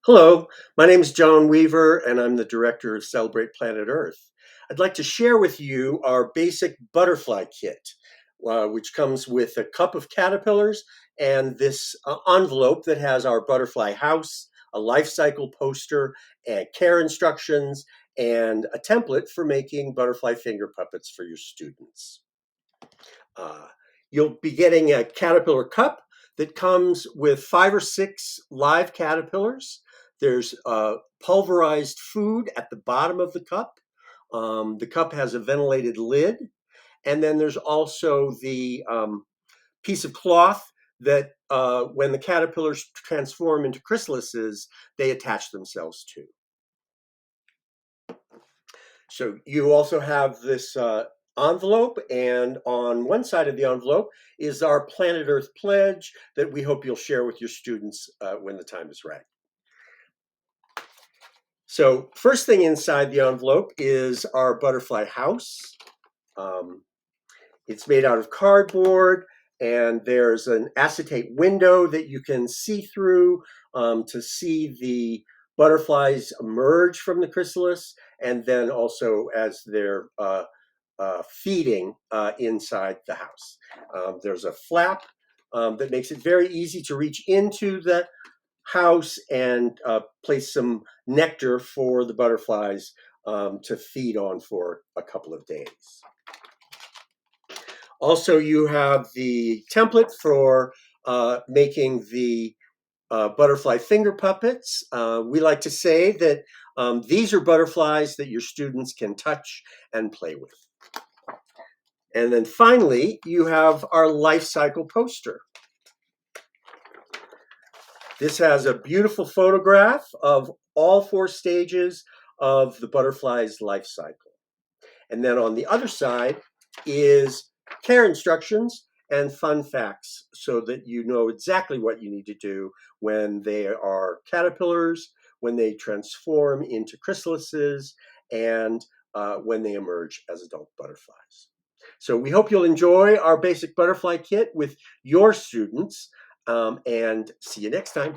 Hello, my name is John Weaver, and I'm the director of Celebrate Planet Earth. I'd like to share with you our basic butterfly kit, which comes with a cup of caterpillars and this envelope that has our butterfly house, a life cycle poster, and care instructions, and a template for making butterfly finger puppets for your students. Uh, you'll be getting a caterpillar cup that comes with 5 or 6 live caterpillars. There's pulverized food at the bottom of the cup. The cup has a ventilated lid, and then there's also the piece of cloth that when the caterpillars transform into chrysalises, they attach themselves to. So you also have this envelope, and on one side of the envelope is our Planet Earth pledge that we hope you'll share with your students when the time is right. So first thing inside the envelope is our butterfly house. It's made out of cardboard, and there's an acetate window that you can see through to see the butterflies emerge from the chrysalis, and then also as they're feeding inside the house. There's a flap that makes it very easy to reach into the house and place some nectar for the butterflies to feed on for a couple of days. Also, you have the template for making the butterfly finger puppets. We like to say that these are butterflies that your students can touch and play with. And then finally, you have our life cycle poster. This has a beautiful photograph of all 4 stages of the butterfly's life cycle. And then on the other side is care instructions and fun facts so that you know exactly what you need to do when they are caterpillars, when they transform into chrysalises, and when they emerge as adult butterflies. So we hope you'll enjoy our basic butterfly kit with your students, and see you next time.